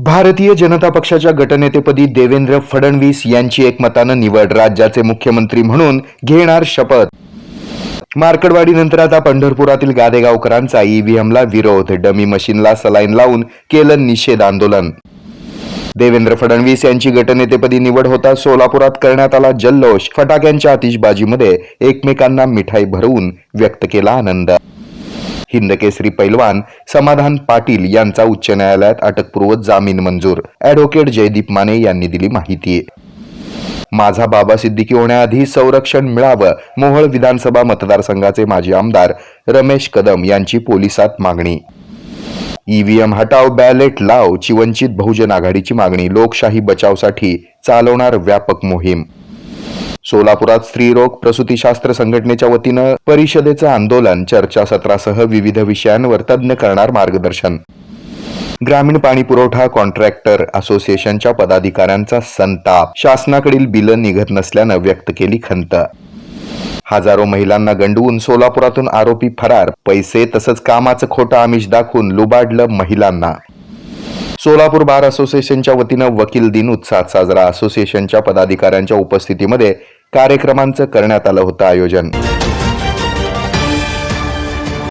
भारतीय जनता पक्षाच्या गटनेतेपदी देवेंद्र फडणवीस यांची एकमतानं निवड. राज्याचे मुख्यमंत्री म्हणून घेणार शपथ. मार्कडवाडीनंतर आता पंढरपुरातील गादेगावकरांचा ईव्हीएमला विरोध. डमी मशीनला सलाईन लावून केलं निषेध आंदोलन. देवेंद्र फडणवीस यांची गटनेतेपदी निवड होता सोलापुरात करण्यात आला जल्लोष. फटाक्यांच्या आतिषबाजीमध्ये एकमेकांना मिठाई भरवून व्यक्त केला आनंद. हिंदकेसरी पैलवान समाधान पाटील यांचा उच्च न्यायालयात अटकपूर्व जामीन मंजूर. ॲडव्होकेट जयदीप माने यांनी दिली माहिती. माझा बाबा सिद्दीकी होण्याआधी संरक्षण मिळावं. मोहोळ विधानसभा मतदारसंघाचे माजी आमदार रमेश कदम यांची पोलिसात मागणी. ईव्हीएम हटाव बॅलेट लाव ची वंचित बहुजन आघाडीची मागणी. लोकशाही बचावसाठी चालवणार व्यापक मोहीम. सोलापुरात स्त्रीरोग प्रसूतीशास्त्र संघटनेच्या वतीनं परिषदेचं आंदोलन. चर्चासत्रासह विविध विषयांवर तज्ज्ञ करणार मार्गदर्शन. ग्रामीण पाणी पुरवठा कॉन्ट्रॅक्टर असोसिएशनच्या पदाधिकाऱ्यांचा संताप. शासनाकडील बिलं निघत नसल्यानं व्यक्त केली खंत. हजारो महिलांना गंडवून सोलापुरातून आरोपी फरार. पैसे तसंच कामाचं खोटं आमिष दाखवून लुबाडलं महिलांना. सोलापूर बार असोसिएशनच्या वतीनं वकील दिन उत्साहात साजरा. असोसिएशनच्या पदाधिकाऱ्यांच्या उपस्थितीमध्ये कार्यक्रमांचं करण्यात आलं होतं आयोजन.